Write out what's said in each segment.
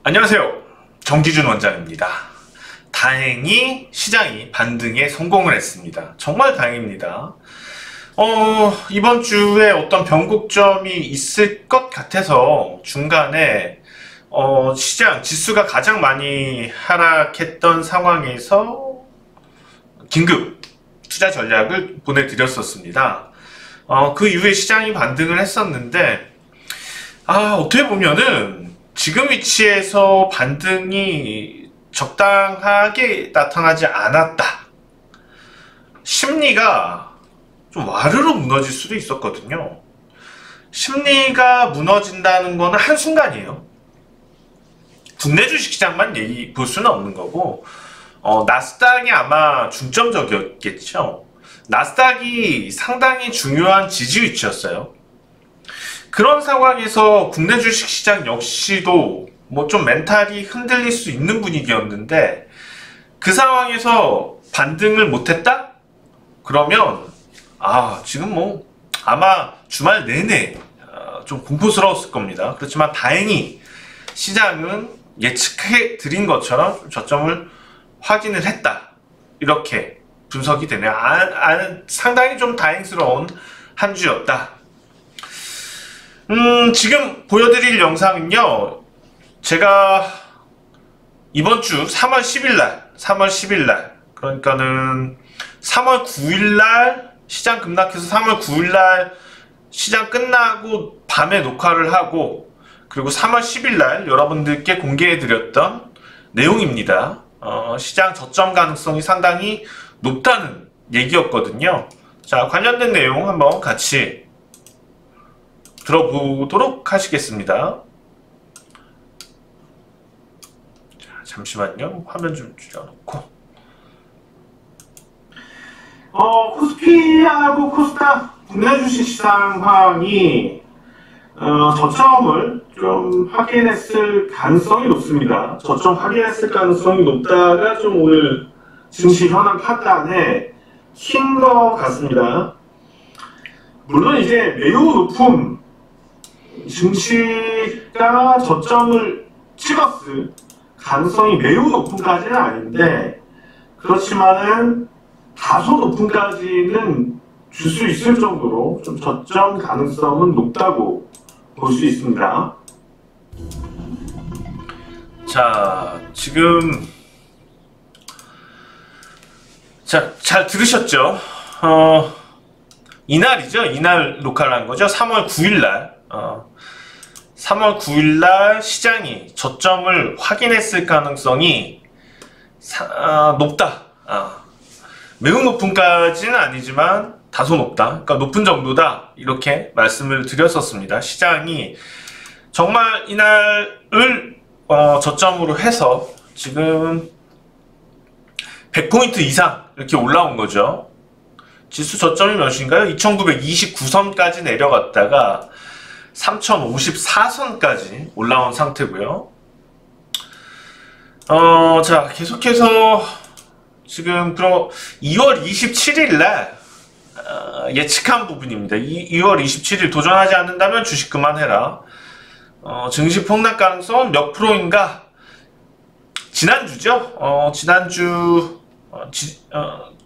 안녕하세요. 정기준 원장입니다. 다행히 시장이 반등에 성공을 했습니다. 정말 다행입니다. 이번 주에 어떤 변곡점이 있을 것 같아서 중간에 시장 지수가 가장 많이 하락했던 상황에서 긴급 투자 전략을 보내드렸었습니다. 그 이후에 시장이 반등을 했었는데 어떻게 보면은 지금 위치에서 반등이 적당하게 나타나지 않았다. 심리가 좀 와르르 무너질 수도 있었거든요. 심리가 무너진다는 거는 한순간이에요. 국내 주식시장만 볼 수는 없는 거고, 나스닥이 아마 중점적이었겠죠. 나스닥이 상당히 중요한 지지 위치였어요. 그런 상황에서 국내 주식시장 역시도 뭐 좀 멘탈이 흔들릴 수 있는 분위기였는데, 그 상황에서 반등을 못했다? 그러면 지금 뭐 아마 주말 내내 좀 공포스러웠을 겁니다. 그렇지만 다행히 시장은 예측해 드린 것처럼 저점을 확인을 했다. 이렇게 분석이 되네요. 상당히 좀 다행스러운 한 주였다. 지금 보여드릴 영상은요, 제가 이번 주 3월 10일날, 그러니까는 3월 9일날 시장 급락해서 3월 9일날 시장 끝나고 밤에 녹화를 하고, 그리고 3월 10일날 여러분들께 공개해드렸던 내용입니다. 시장 저점 가능성이 상당히 높다는 얘기였거든요. 자, 관련된 내용 한번 같이 들어보도록 하시겠습니다. 자, 잠시만요. 화면 좀 줄여놓고. 코스피하고 코스닥 국내 주식시장 상황이 저점을 좀 확인했을 가능성이 높습니다. 저점 확인했을 가능성이 높다가 좀 오늘 증시 현황 판단에 킨 것 같습니다. 물론 이제 매우 높은 증시가 저점을 찍었을 가능성이 매우 높은까지는 아닌데, 그렇지만은 다소 높은까지는 줄 수 있을 정도로 좀 저점 가능성은 높다고 볼 수 있습니다. 자, 지금 잘 들으셨죠? 이날이죠. 이날 녹화를 한 거죠. 3월 9일날 3월 9일날 시장이 저점을 확인했을 가능성이 높다. 매우 높은까지는 아니지만 다소 높다. 그러니까 높은 정도다. 이렇게 말씀을 드렸었습니다. 시장이 정말 이날을 저점으로 해서 지금 100포인트 이상 이렇게 올라온 거죠. 지수 저점이 몇인가요? 2929선까지 내려갔다가 3054선까지 올라온 상태고요. 자, 계속해서 지금 2월 27일날 예측한 부분입니다. 2월 27일 도전하지 않는다면 주식 그만해라. 증시 폭락 가능성은 몇 프로인가? 지난주죠. 지난주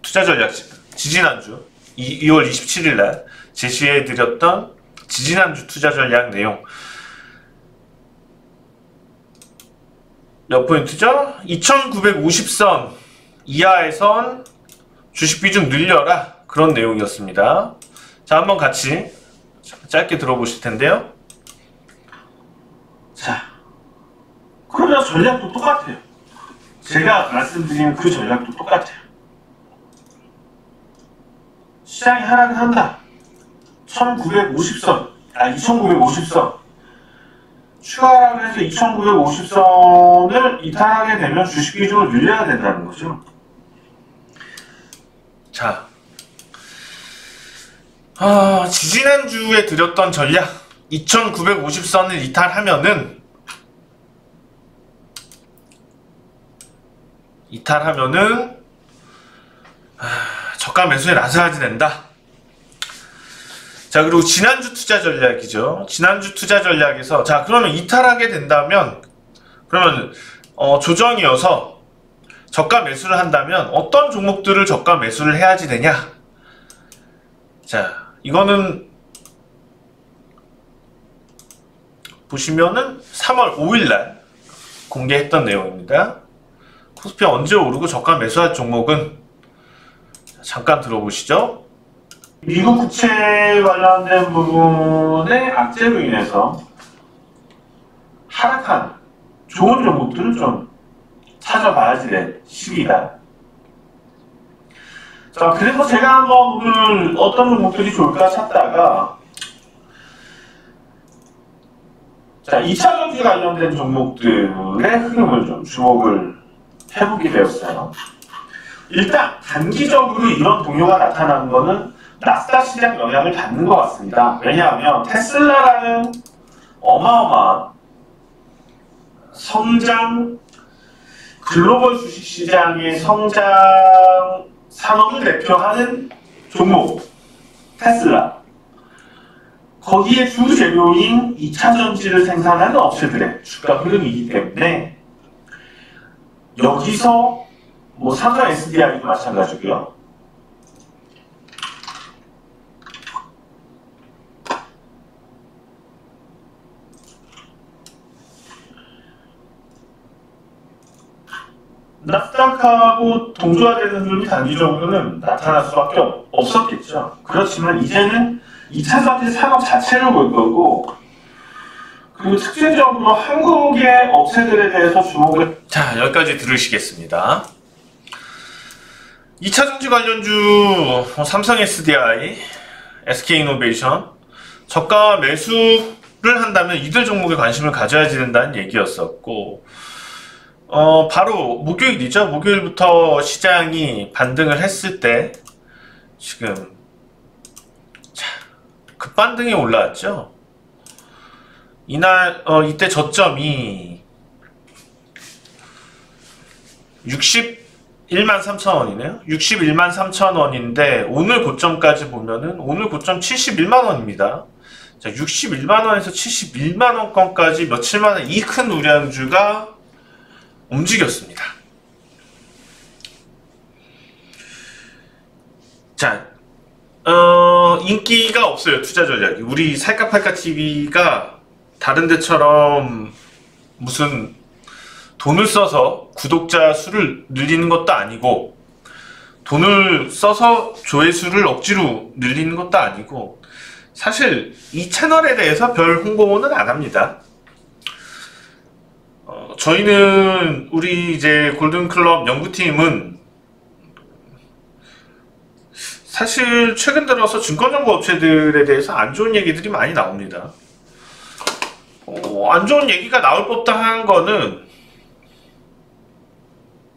투자 전략 지지난주 2월 27일날 제시해드렸던 지지난주 투자 전략 내용 몇 포인트죠? 2950선 이하에선 주식 비중 늘려라, 그런 내용이었습니다. 자, 한번 같이 짧게 들어보실 텐데요. 자, 그러면 전략도 똑같아요. 제가 말씀드린 그 전략도 똑같아요. 시장이 하락을 한다. 2950선, 2950선. 추가 하락을 해서 2950선을 이탈하게 되면 주식 비중을 늘려야 된다는 거죠. 자, 지지난주에 드렸던 전략 2950선을 이탈하면은 저가 매수에 나서야지 된다. 자, 그리고 지난주 투자 전략이죠. 지난주 투자 전략에서, 자, 그러면 이탈하게 된다면 그러면 조정이어서 저가 매수를 한다면 어떤 종목들을 저가 매수를 해야지 되냐? 자, 이거는 보시면은 3월 5일날 공개했던 내용입니다. 코스피 언제 오르고 저가 매수할 종목은 잠깐 들어보시죠. 미국 국채 관련된 부분의 악재로 인해서 하락한 좋은 종목들을 좀 찾아봐야지 될 시기다. 자, 그래서 제가 한번 오늘 어떤 종목들이 좋을까 찾다가, 자, 2차 전지 관련된 종목들의 흐름을 좀 주목을 해보게 되었어요. 일단 단기적으로 이런 동요가 나타나는 것은 나스닥 시장 영향을 받는 것 같습니다. 왜냐하면 테슬라라는 어마어마한 성장, 글로벌 주식시장의 성장 산업을 대표하는 종목 테슬라, 거기에 주 재료인 2차 전지를 생산하는 업체들의 주가 흐름이기 때문에 여기서 뭐 삼성 SDI도 마찬가지고요. 나스닥하고 동조화되는 흐름이 단기적으로는 나타날 수밖에 없었겠죠. 그렇지만 이제는 2차 전지 산업 자체를 볼 거고, 그리고 특징적으로 한국의 업체들에 대해서 주목을. 자, 여기까지 들으시겠습니다. 2차 전지 관련주 삼성 SDI, SK이노베이션 저가 매수를 한다면 이들 종목에 관심을 가져야 된다는 얘기였었고, 바로 목요일이죠. 목요일부터 시장이 반등을 했을 때 지금 급반등이 올라왔죠. 이날 이때 저점이 61만 3천원이네요. 61만 3천원인데 오늘 고점까지 보면은 오늘 고점 71만원입니다. 자, 61만원에서 71만원권까지 며칠만에 이 큰 우량주가 움직였습니다. 자, 인기가 없어요. 투자 전략이. 우리 살까 팔까 TV가 다른 데처럼 무슨 돈을 써서 구독자 수를 늘리는 것도 아니고, 돈을 써서 조회수를 억지로 늘리는 것도 아니고, 사실 이 채널에 대해서 별 홍보는 안 합니다. 저희는 우리 이제 골든클럽 연구팀은 사실 최근 들어서 증권정보 업체들에 대해서 안 좋은 얘기들이 많이 나옵니다. 안 좋은 얘기가 나올 법도 한 거는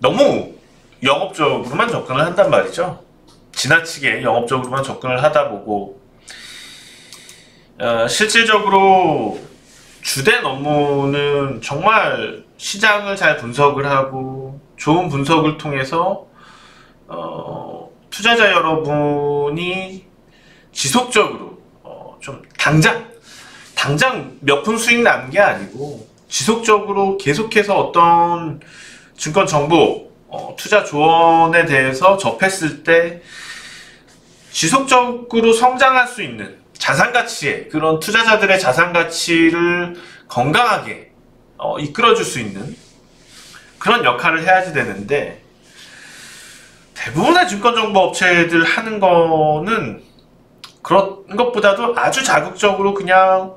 너무 영업적으로만 접근을 한단 말이죠. 지나치게 영업적으로만 접근을 하다 보고, 실질적으로 주된 업무는 정말 시장을 잘 분석을 하고 좋은 분석을 통해서 투자자 여러분이 지속적으로 좀 당장 몇 푼 수익 나는 게 아니고 지속적으로 계속해서 어떤 증권 정보, 투자 조언에 대해서 접했을 때 지속적으로 성장할 수 있는 자산가치에, 그런 투자자들의 자산가치를 건강하게 이끌어줄 수 있는 그런 역할을 해야지 되는데, 대부분의 증권정보 업체들 하는 거는 그런 것보다도 아주 자극적으로 그냥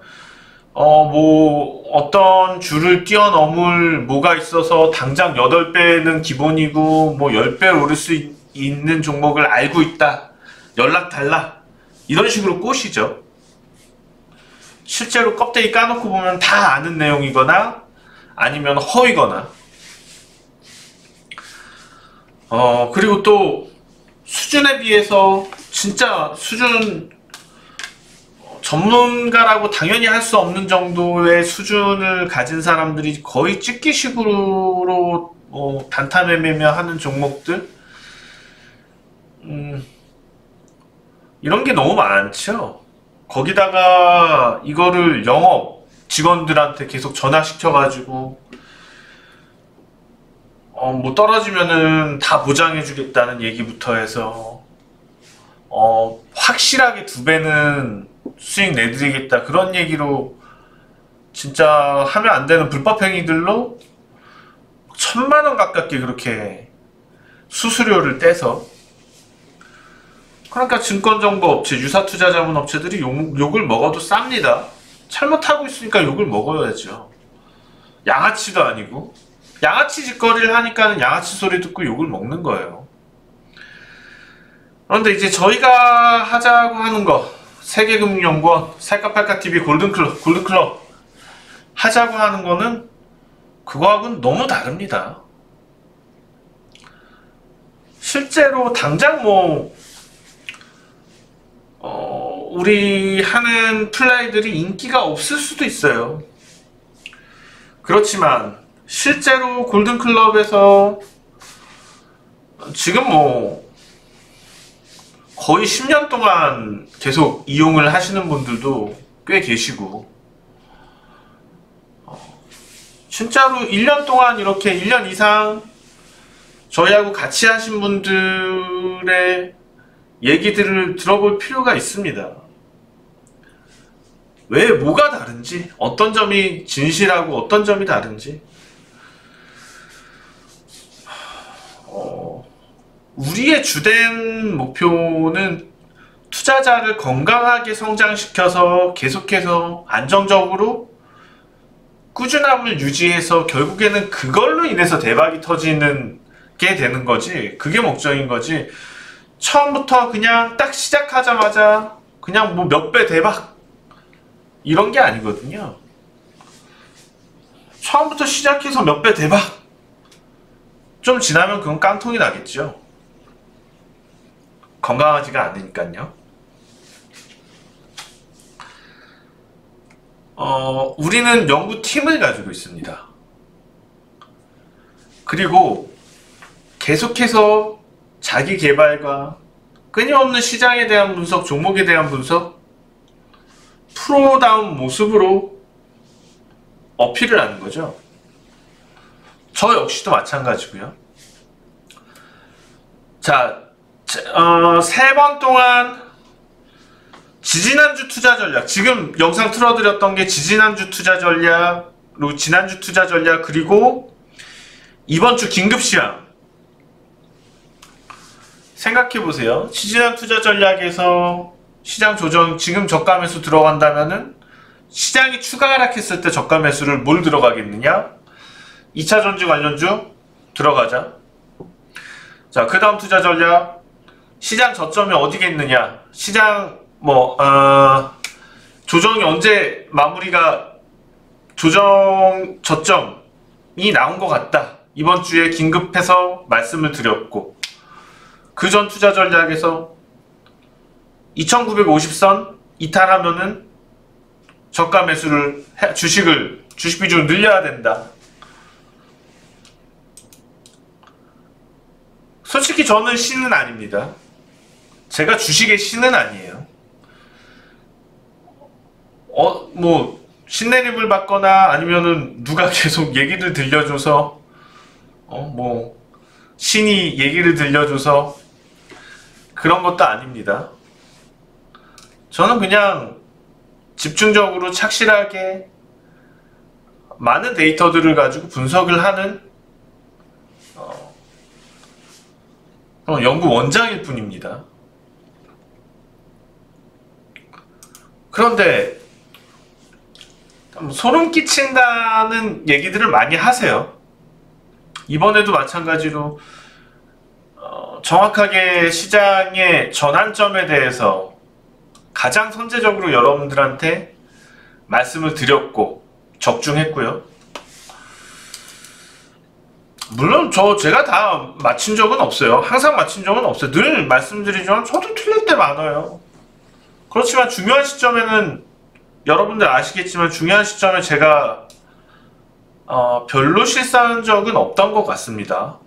뭐 어떤 줄을 뛰어넘을 뭐가 있어서 당장 8배는 기본이고 뭐 10배 오를 수 있는 종목을 알고 있다, 연락 달라, 이런 식으로 꼬시죠. 실제로 껍데기 까놓고 보면 다 아는 내용이거나 아니면 허위거나. 그리고 또 수준에 비해서 진짜 수준, 전문가라고 당연히 할 수 없는 정도의 수준을 가진 사람들이 거의 찍기식으로 단타 매매며 하는 종목들, 이런 게 너무 많죠. 거기다가 이거를 영업 직원들한테 계속 전화시켜가지고 뭐 떨어지면은 다 보장해주겠다는 얘기부터 해서 확실하게 2배는 수익 내드리겠다 그런 얘기로 진짜 하면 안 되는 불법 행위들로 1000만원 가깝게 그렇게 수수료를 떼서, 그러니까 증권정보업체, 유사투자자문업체들이 욕을 먹어도 쌉니다. 잘못하고 있으니까 욕을 먹어야죠. 양아치도 아니고. 양아치 짓거리를 하니까는 양아치 소리 듣고 욕을 먹는 거예요. 그런데 이제 저희가 하자고 하는 거, 세계금융연구원, 살까팔까TV 골든클럽 하자고 하는 거는 그거하고는 너무 다릅니다. 실제로 당장 우리 하는 플레이들이 인기가 없을 수도 있어요. 그렇지만 실제로 골든클럽에서 지금 거의 10년 동안 계속 이용을 하시는 분들도 꽤 계시고, 진짜로 1년 동안 이렇게 1년 이상 저희하고 같이 하신 분들의 얘기들을 들어볼 필요가 있습니다. 왜 뭐가 다른지, 어떤 점이 진실하고 어떤 점이 다른지. 우리의 주된 목표는 투자자를 건강하게 성장시켜서 계속해서 안정적으로 꾸준함을 유지해서 결국에는 그걸로 인해서 대박이 터지는 게 되는 거지, 그게 목적인 거지. 처음부터 그냥 딱 시작하자마자 그냥 몇 배 대박 이런 게 아니거든요. 처음부터 시작해서 몇 배 대박, 좀 지나면 그건 깡통이 나겠죠. 건강하지가 않으니까요. 우리는 연구팀을 가지고 있습니다. 그리고 계속해서 자기 개발과 끊임없는 시장에 대한 분석, 종목에 대한 분석, 프로다운 모습으로 어필을 하는 거죠. 저 역시도 마찬가지고요. 자, 3번 동안 지지난주 투자 전략, 지금 영상 틀어드렸던 게 지지난주 투자 전략, 그리고 지난주 투자 전략, 그리고 이번주 긴급시황. 생각해보세요. 지지난 투자 전략에서 시장 조정, 지금 저가 매수 들어간다면은 시장이 추가 하락했을 때 저가 매수를 뭘 들어가겠느냐? 2차 전지 관련주 들어가자. 자, 그 다음 투자 전략, 시장 저점이 어디겠느냐? 시장 조정이 언제 마무리가, 조정 저점이 나온 것 같다. 이번 주에 긴급해서 말씀을 드렸고, 그 전 투자 전략에서 2950선 이탈하면은 저가 매수를 주식 비중을 늘려야 된다. 솔직히 저는 신은 아닙니다. 제가 주식의 신은 아니에요. 신내림을 받거나 아니면은 누가 계속 얘기를 들려줘서 신이 얘기를 들려줘서 그런 것도 아닙니다. 저는 그냥 집중적으로 착실하게 많은 데이터들을 가지고 분석을 하는 연구원장일 뿐입니다. 그런데 소름 끼친다는 얘기들을 많이 하세요. 이번에도 마찬가지로 정확하게 시장의 전환점에 대해서 가장 선제적으로 여러분들한테 말씀을 드렸고 적중했고요. 물론 제가 다 맞힌 적은 없어요. 항상 맞힌 적은 없어요. 늘 말씀드리지만 저도 틀릴 때 많아요. 그렇지만 중요한 시점에는 여러분들 아시겠지만 중요한 시점에 제가 별로 실수한 적은 없던 것 같습니다.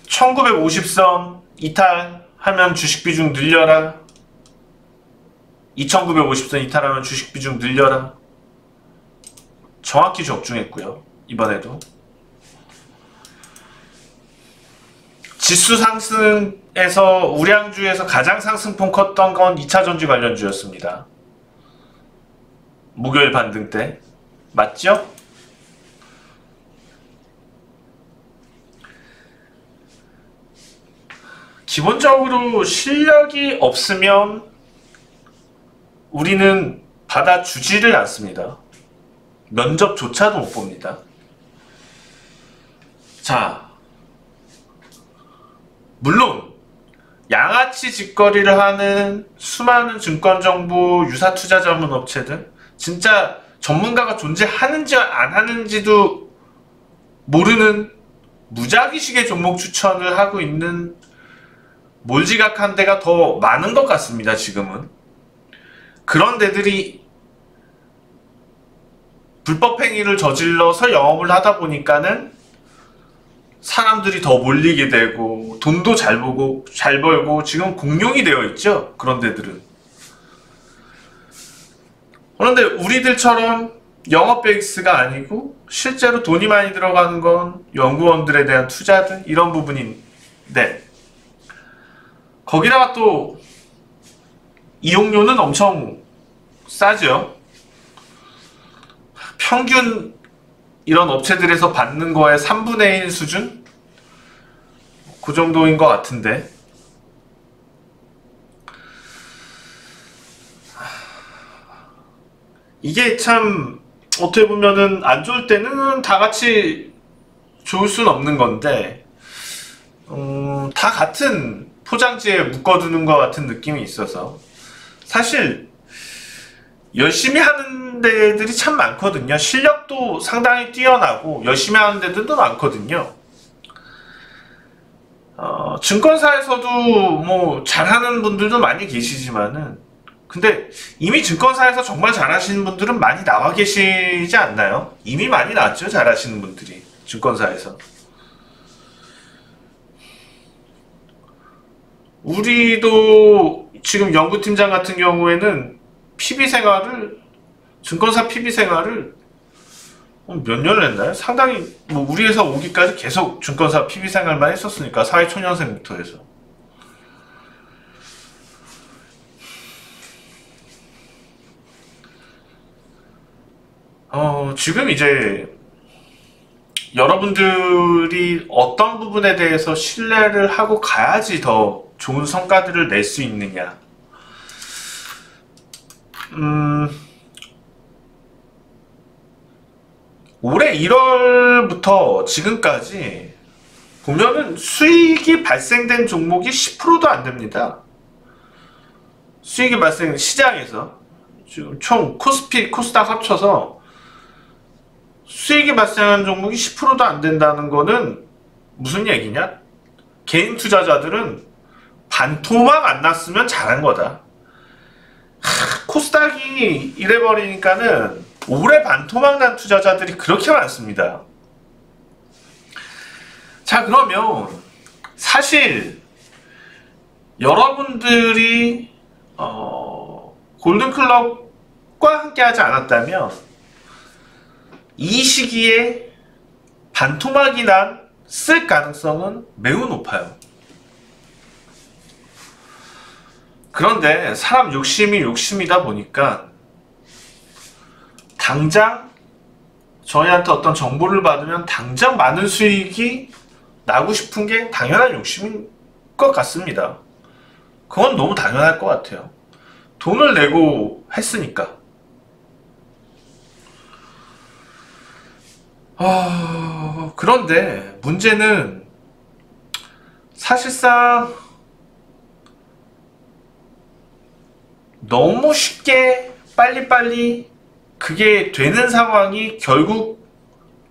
1950선 이탈하면 주식 비중 늘려라. 2950선 이탈하면 주식 비중 늘려라. 정확히 적중했고요. 이번에도. 지수 상승에서 우량주에서 가장 상승폭 컸던 건 2차전지 관련주였습니다. 목요일 반등 때. 맞죠? 기본적으로 실력이 없으면 우리는 받아주지를 않습니다. 면접조차도 못 봅니다. 자, 물론 양아치 짓거리를 하는 수많은 증권정보 유사투자자문업체들, 진짜 전문가가 존재하는지 안 하는지도 모르는 무작위식의 종목 추천을 하고 있는 몰지각한 데가 더 많은 것 같습니다. 지금은 그런 데들이 불법행위를 저질러서 영업을 하다 보니까는 사람들이 더 몰리게 되고 돈도 잘 벌고 지금 공룡이 되어 있죠. 그런 데들은. 그런데 우리들처럼 영업 베이스가 아니고 실제로 돈이 많이 들어가는 건 연구원들에 대한 투자들 이런 부분인데, 거기다가 또 이용료는 엄청 싸죠. 평균 이런 업체들에서 받는 거의 3분의 1 수준? 그 정도인 것 같은데, 이게 참 어떻게 보면은 안 좋을 때는 다 같이 좋을 순 없는 건데, 다 같은 포장지에 묶어두는 것 같은 느낌이 있어서, 사실 열심히 하는 데들이 참 많거든요. 실력도 상당히 뛰어나고 열심히 하는 데들도 많거든요. 증권사에서도 뭐 잘하는 분들도 많이 계시지만은, 근데 이미 증권사에서 정말 잘하시는 분들은 많이 나와 계시지 않나요? 이미 많이 나왔죠, 잘하시는 분들이 증권사에서. 우리도 지금 연구팀장 같은 경우에는 증권사 PB 생활을 몇 년을 했나요? 상당히 뭐 우리 회사 오기까지 계속 증권사 PB 생활만 했었으니까, 사회초년생부터 해서. 지금 이제 여러분들이 어떤 부분에 대해서 신뢰를 하고 가야지 더 좋은 성과들을 낼 수 있느냐. 올해 1월부터 지금까지 보면은 수익이 발생된 종목이 10%도 안 됩니다. 수익이 발생, 시장에서 지금 총 코스피, 코스닥 합쳐서 수익이 발생한 종목이 10%도 안 된다는 거는 무슨 얘기냐? 개인 투자자들은 반토막 안 났으면 잘한 거다. 코스닥이 이래버리니까는 올해 반토막 난 투자자들이 그렇게 많습니다. 자, 그러면 사실 여러분들이 골든클럽과 함께 하지 않았다면 이 시기에 반토막이 났을 가능성은 매우 높아요. 그런데 사람 욕심이 욕심이다 보니까 당장 저희한테 어떤 정보를 받으면 당장 많은 수익이 나고 싶은 게 당연한 욕심인 것 같습니다. 그건 너무 당연할 것 같아요. 돈을 내고 했으니까. 그런데 문제는 사실상 너무 쉽게 빨리빨리 그게 되는 상황이 결국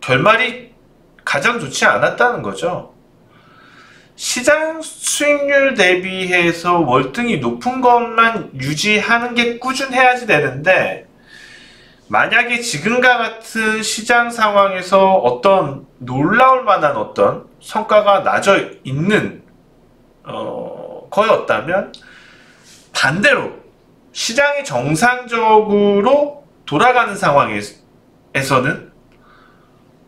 결말이 가장 좋지 않았다는 거죠. 시장 수익률 대비해서 월등히 높은 것만 유지하는 게 꾸준해야지 되는데, 만약에 지금과 같은 시장 상황에서 어떤 놀라울 만한 어떤 성과가 나져 있는 거였다면, 반대로 시장이 정상적으로 돌아가는 상황에서는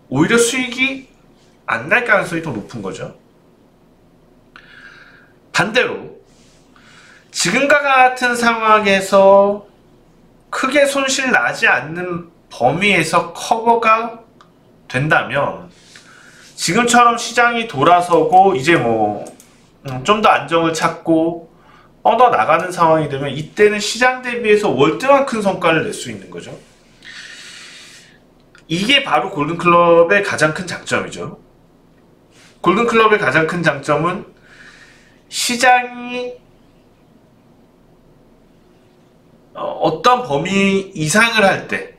오히려 수익이 안 날 가능성이 더 높은 거죠. 반대로 지금과 같은 상황에서 크게 손실 나지 않는 범위에서 커버가 된다면, 지금처럼 시장이 돌아서고 이제 뭐 좀 더 안정을 찾고 뻗어 나가는 상황이 되면, 이때는 시장 대비해서 월등한 큰 성과를 낼 수 있는 거죠. 이게 바로 골든클럽의 가장 큰 장점이죠. 골든클럽의 가장 큰 장점은 시장이 어떤 범위 이상을 할 때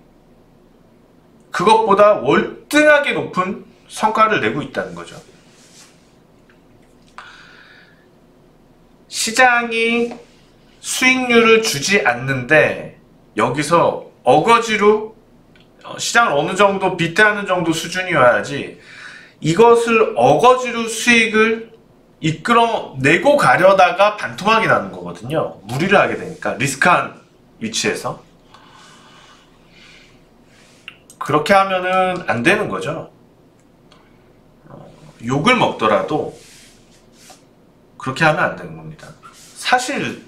그것보다 월등하게 높은 성과를 내고 있다는 거죠. 시장이 수익률을 주지 않는데 여기서 어거지로 시장을 어느 정도 비트하는 정도 수준이어야지, 이것을 어거지로 수익을 이끌어내고 가려다가 반토막이 나는 거거든요. 무리를 하게 되니까, 리스크한 위치에서. 그렇게 하면은 안 되는 거죠. 욕을 먹더라도 그렇게 하면 안 되는 겁니다. 사실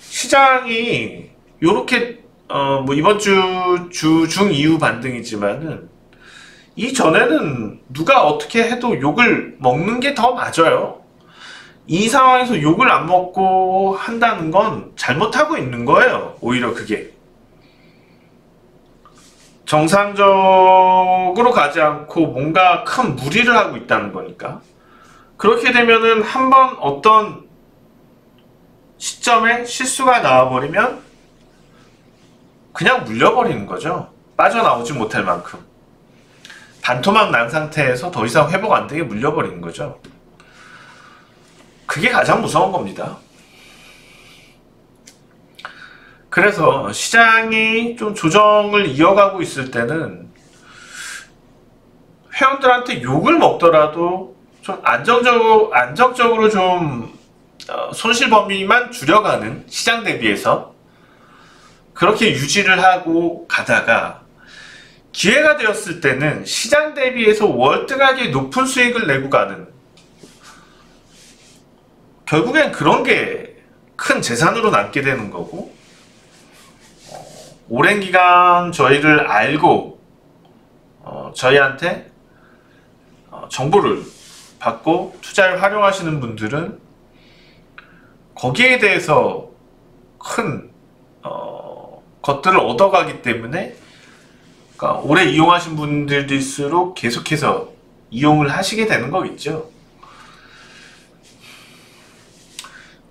시장이 요렇게 뭐 이번 주 중이후 반등이지만은, 이전에는 누가 어떻게 해도 욕을 먹는 게 더 맞아요. 이 상황에서 욕을 안 먹고 한다는 건 잘못하고 있는 거예요. 오히려 그게 정상적으로 가지 않고 뭔가 큰 무리를 하고 있다는 거니까. 그렇게 되면은 한번 어떤 시점에 실수가 나와버리면 그냥 물려버리는 거죠. 빠져나오지 못할 만큼 반토막 난 상태에서 더 이상 회복 안 되게 물려버리는 거죠. 그게 가장 무서운 겁니다. 그래서 시장이 좀 조정을 이어가고 있을 때는 회원들한테 욕을 먹더라도 좀 안정적으로 좀 손실 범위만 줄여가는, 시장 대비해서 그렇게 유지를 하고 가다가 기회가 되었을 때는 시장 대비해서 월등하게 높은 수익을 내고 가는, 결국엔 그런 게 큰 재산으로 남게 되는 거고, 오랜 기간 저희를 알고 저희한테 정보를 받고 투자를 활용하시는 분들은 거기에 대해서 큰 것들을 얻어가기 때문에, 그러니까 오래 이용하신 분들일수록 계속해서 이용을 하시게 되는 거겠죠.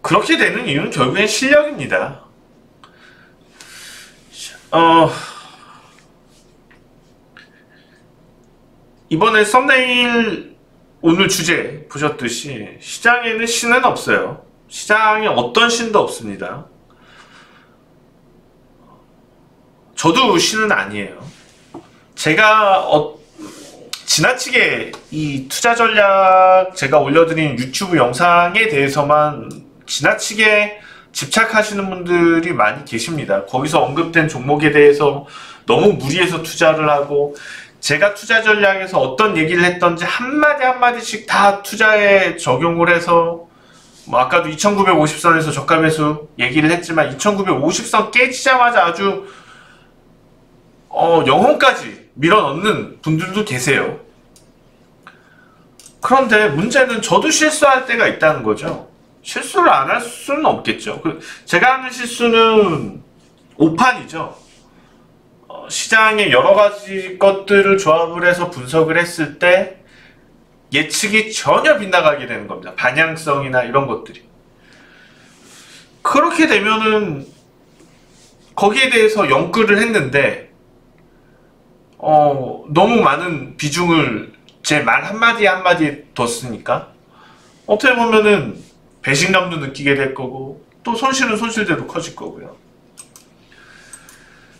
그렇게 되는 이유는 결국엔 실력입니다. 이번에 썸네일 오늘 주제 보셨듯이 시장에는 신은 없어요. 시장에 어떤 신도 없습니다. 저도 신은 아니에요. 제가 지나치게 이 투자 전략 제가 올려드린 유튜브 영상에 대해서만 지나치게 집착하시는 분들이 많이 계십니다. 거기서 언급된 종목에 대해서 너무 무리해서 투자를 하고, 제가 투자 전략에서 어떤 얘기를 했던지 한마디 한마디씩 다 투자에 적용을 해서, 뭐 아까도 2950선에서 저가 매수 얘기를 했지만 2950선 깨지자마자 아주 영혼까지 밀어넣는 분들도 계세요. 그런데 문제는 저도 실수할 때가 있다는 거죠. 실수를 안 할 수는 없겠죠. 제가 하는 실수는 오판이죠. 시장의 여러 가지 것들을 조합을 해서 분석을 했을 때 예측이 전혀 빗나가게 되는 겁니다. 방향성이나 이런 것들이. 그렇게 되면은 거기에 대해서 연구를 했는데 너무 많은 비중을 제 말 한마디 한마디에 뒀으니까 어떻게 보면은 배신감도 느끼게 될 거고, 또 손실은 손실대로 커질 거고요.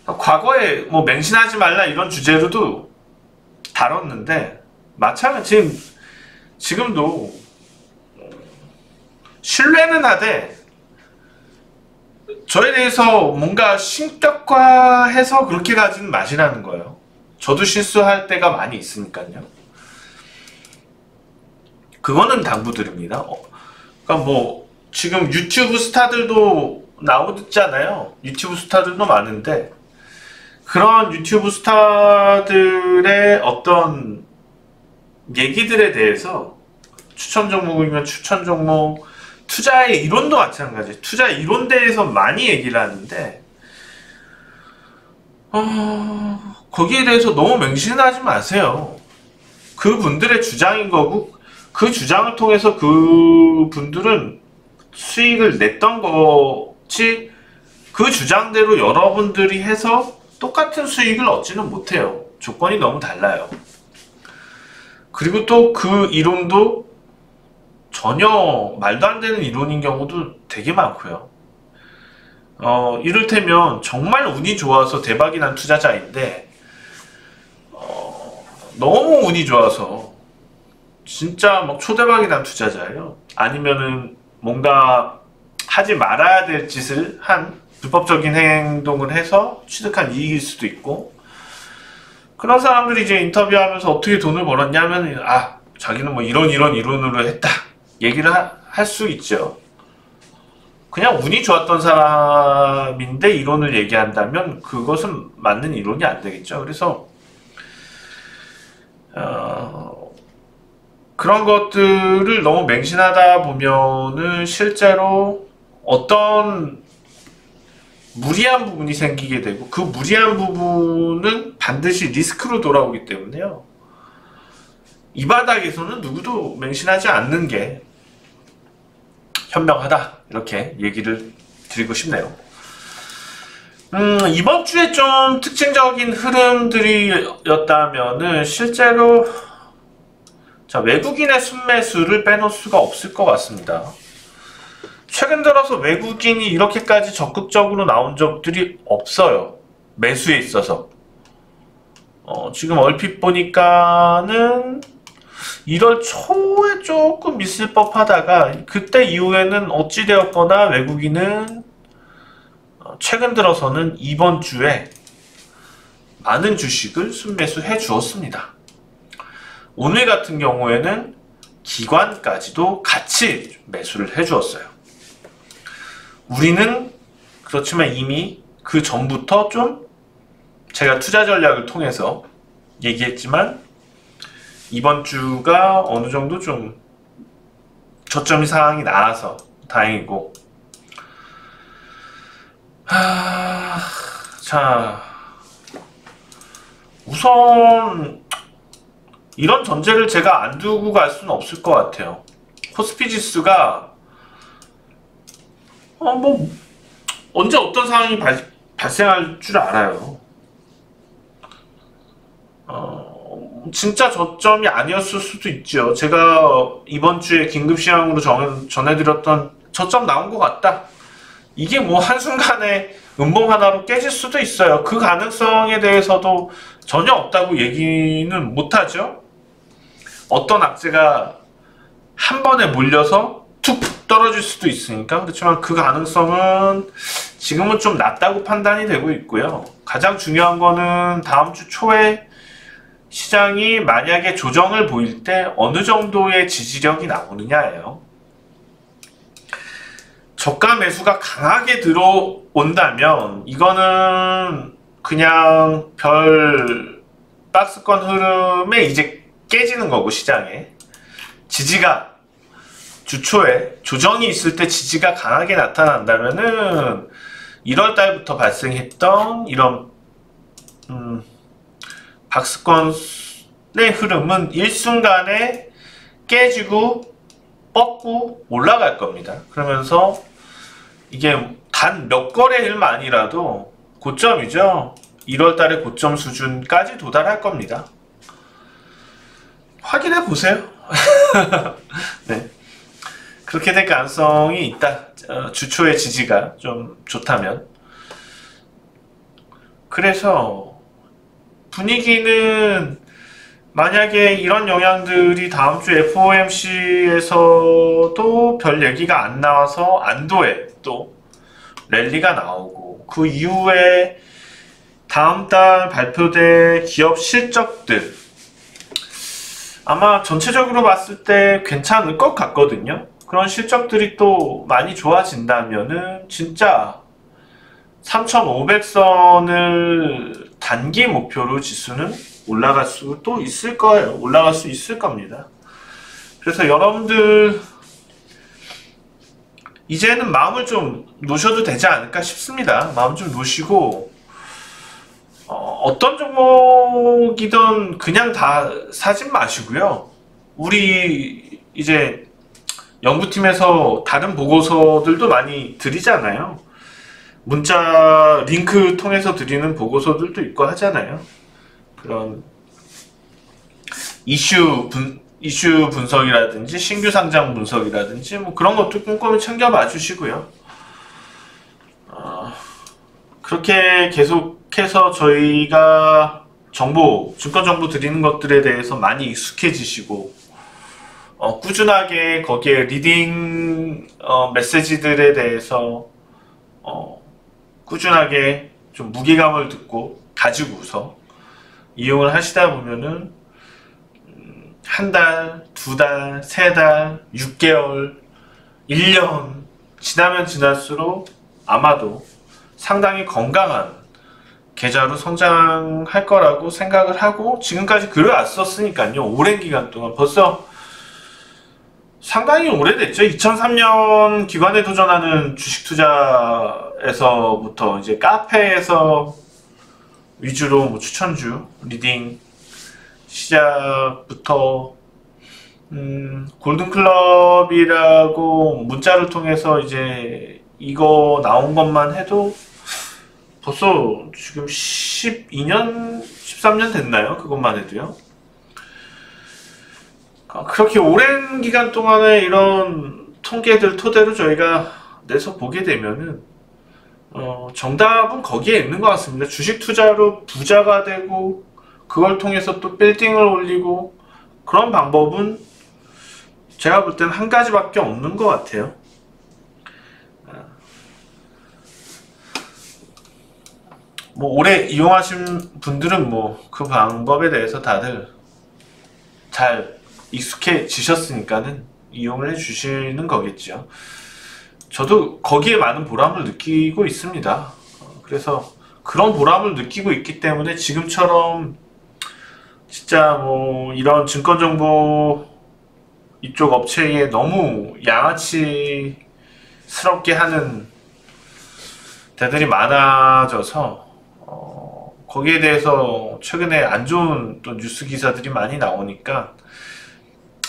과거에 뭐 맹신하지 말라 이런 주제로도 다뤘는데, 마찬가지 지금도 신뢰는 하되 저에 대해서 뭔가 신격화해서 그렇게 가지는 마시라는 거예요. 저도 실수할 때가 많이 있으니까요. 그거는 당부드립니다. 그러니까 뭐 지금 유튜브 스타들도 나오잖아요. 유튜브 스타들도 많은데 그런 유튜브 스타들의 어떤 얘기들에 대해서 추천 종목이면 추천 종목, 투자의 이론도 마찬가지. 투자 이론대에서 많이 얘기를 하는데 거기에 대해서 너무 맹신하지 마세요. 그분들의 주장인 거고 그 주장을 통해서 그분들은 수익을 냈던 거지 그 주장대로 여러분들이 해서 똑같은 수익을 얻지는 못해요. 조건이 너무 달라요. 그리고 또 그 이론도 전혀 말도 안 되는 이론인 경우도 되게 많고요. 이를테면 정말 운이 좋아서 대박이 난 투자자인데 너무 운이 좋아서 진짜 막 초대박이 난 투자자예요. 아니면은 뭔가 하지 말아야 될 짓을 한 불법적인 행동을 해서 취득한 이익일 수도 있고 그런 사람들이 이제 인터뷰하면서 어떻게 돈을 벌었냐 하면 자기는 뭐 이런 이론으로 했다 얘기를 할 수 있죠. 그냥 운이 좋았던 사람인데 이론을 얘기한다면 그것은 맞는 이론이 안 되겠죠. 그래서 그런 것들을 너무 맹신하다 보면은 실제로 어떤 무리한 부분이 생기게 되고 그 무리한 부분은 반드시 리스크로 돌아오기 때문에요. 이 바닥에서는 누구도 맹신하지 않는 게 현명하다 이렇게 얘기를 드리고 싶네요. 이번 주에 좀 특징적인 흐름들이었다면은 실제로 외국인의 순매수를 빼놓을 수가 없을 것 같습니다. 최근 들어서 외국인이 이렇게까지 적극적으로 나온 적들이 없어요. 매수에 있어서. 지금 얼핏 보니까는 1월 초에 조금 있을 법하다가 그때 이후에는 어찌되었거나 외국인은 최근 들어서는 이번 주에 많은 주식을 순매수해 주었습니다. 오늘 같은 경우에는 기관까지도 같이 매수를 해 주었어요. 우리는 그렇지만 이미 그 전부터 좀 제가 투자 전략을 통해서 얘기했지만 이번 주가 어느 정도 좀 저점 상황이 나와서 다행이고 자 우선 이런 전제를 제가 안 두고 갈 수는 없을 것 같아요. 코스피 지수가 뭐 언제 어떤 상황이 발생할 줄 알아요. 진짜 저점이 아니었을 수도 있죠. 제가 이번 주에 긴급시황으로 전해드렸던 저점 나온 것 같다. 이게 뭐 한순간에 음봉 하나로 깨질 수도 있어요. 그 가능성에 대해서도 전혀 없다고 얘기는 못하죠. 어떤 악재가 한 번에 몰려서 툭 떨어질 수도 있으니까. 그렇지만 그 가능성은 지금은 좀 낮다고 판단이 되고 있고요. 가장 중요한 거는 다음 주 초에 시장이 만약에 조정을 보일 때 어느 정도의 지지력이 나오느냐예요. 저가 매수가 강하게 들어온다면 이거는 그냥 별 박스권 흐름에 이제 깨지는 거고, 시장에 지지가 주초에 조정이 있을 때 지지가 강하게 나타난다면은 1월달부터 발생했던 이런 박스권의 흐름은 일순간에 깨지고 뻗고 올라갈 겁니다. 그러면서 이게 단 몇 거래일만이라도 고점이죠. 1월달의 고점 수준까지 도달할 겁니다. 확인해 보세요. 네. 그렇게 될 가능성이 있다. 주초의 지지가 좀 좋다면. 그래서 분위기는 만약에 이런 영향들이 다음 주 FOMC에서도 별 얘기가 안 나와서 안도에 또 랠리가 나오고 그 이후에 다음 달 발표될 기업 실적들 아마 전체적으로 봤을 때 괜찮을 것 같거든요. 그런 실적들이 또 많이 좋아진다면은 진짜 3,500선을 단기 목표로 지수는 올라갈 수도 있을 거예요. 올라갈 수 있을 겁니다. 그래서 여러분들 이제는 마음을 좀 놓으셔도 되지 않을까 싶습니다. 마음 좀 놓으시고 어떤 종목이든 그냥 다 사진 마시고요. 우리 이제 연구팀에서 다른 보고서들도 많이 드리잖아요. 문자 링크 통해서 드리는 보고서들도 있고 하잖아요. 그런 이슈 분석이라든지 신규 상장 분석이라든지 뭐 그런 것도 꼼꼼히 챙겨봐 주시고요. 그렇게 계속해서 저희가 증권 정보 드리는 것들에 대해서 많이 익숙해지시고 꾸준하게 거기에 리딩 메시지들에 대해서 꾸준하게 좀 무게감을 듣고 가지고서 이용을 하시다 보면은 한 달, 두 달, 세 달, 6개월, 1년 지나면 지날수록 아마도 상당히 건강한 계좌로 성장할 거라고 생각을 하고 지금까지 그래왔었으니까요. 오랜 기간 동안 벌써 상당히 오래됐죠. 2003년 기관에 도전하는 주식 투자에서부터 이제 카페에서 위주로 뭐 추천주, 리딩 시작부터 골든클럽이라고 문자를 통해서 이제 이거 나온 것만 해도 벌써 지금 12년, 13년 됐나요? 그것만 해도요. 그렇게 오랜 기간 동안에 이런 통계들 토대로 저희가 내서 보게 되면은 정답은 거기에 있는 것 같습니다. 주식 투자로 부자가 되고 그걸 통해서 또 빌딩을 올리고 그런 방법은 제가 볼 때는 한 가지밖에 없는 것 같아요. 뭐 오래 이용하신 분들은 뭐 그 방법에 대해서 다들 잘 익숙해지셨으니까는 이용을 해주시는 거겠죠. 저도 거기에 많은 보람을 느끼고 있습니다. 그래서 그런 보람을 느끼고 있기 때문에 지금처럼 진짜 뭐 이런 증권정보 이쪽 업체에 너무 양아치스럽게 하는 데들이 많아져서 거기에 대해서 최근에 안 좋은 또 뉴스 기사들이 많이 나오니까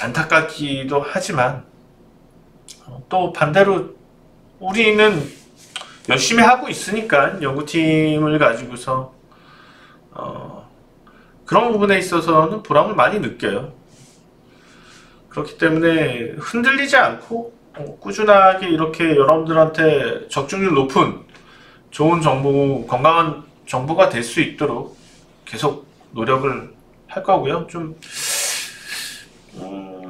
안타깝기도 하지만 또 반대로 우리는 열심히 하고 있으니까 연구팀을 가지고서 그런 부분에 있어서는 보람을 많이 느껴요. 그렇기 때문에 흔들리지 않고 꾸준하게 이렇게 여러분들한테 적중률 높은 좋은 정보, 건강한 정보가 될 수 있도록 계속 노력을 할 거고요. 좀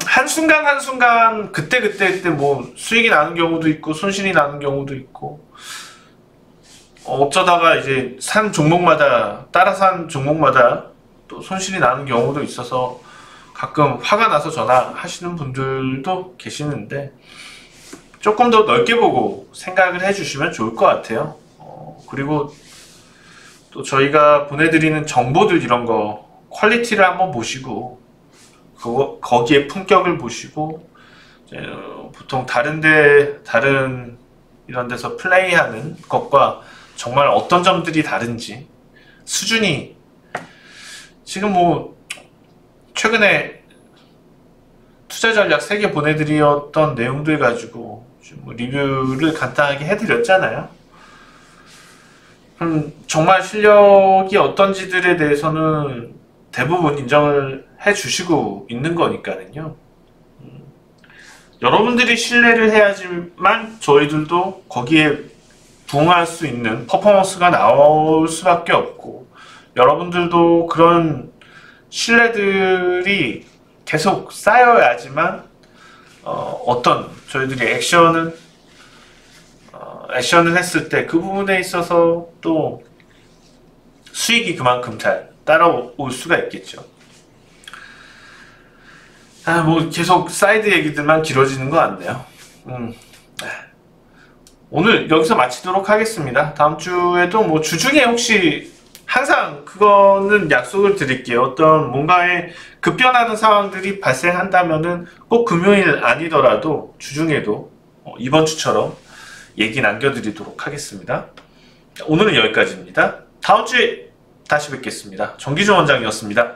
한순간 한순간 그때 뭐 수익이 나는 경우도 있고 손실이 나는 경우도 있고 어쩌다가 이제 산 종목마다 따라 산 종목마다 또 손실이 나는 경우도 있어서 가끔 화가 나서 전화하시는 분들도 계시는데 조금 더 넓게 보고 생각을 해주시면 좋을 것 같아요. 그리고 또 저희가 보내드리는 정보들 이런 거 퀄리티를 한번 보시고 거기에 품격을 보시고 보통 다른 이런 데서 플레이하는 것과 정말 어떤 점들이 다른지 수준이 지금 뭐 최근에 투자 전략 3개 보내드렸던 내용들 가지고 뭐 리뷰를 간단하게 해드렸잖아요. 정말 실력이 어떤지들에 대해서는 대부분 인정을 해주시고 있는 거니까요. 여러분들이 신뢰를 해야지만 저희들도 거기에 부응할 수 있는 퍼포먼스가 나올 수밖에 없고 여러분들도 그런 신뢰들이 계속 쌓여야지만 어떤 저희들이 액션을 했을 때 그 부분에 있어서 또 수익이 그만큼 잘 따라올 수가 있겠죠. 뭐 계속 사이드 얘기들만 길어지는 거 같네요. 오늘 여기서 마치도록 하겠습니다. 다음 주에도 뭐 주중에 혹시 항상 그거는 약속을 드릴게요. 어떤 뭔가의 급변하는 상황들이 발생한다면은 꼭 금요일 아니더라도 주중에도 이번 주처럼 얘기 남겨드리도록 하겠습니다. 오늘은 여기까지입니다. 다음 주에 다시 뵙겠습니다. 정기준 원장이었습니다.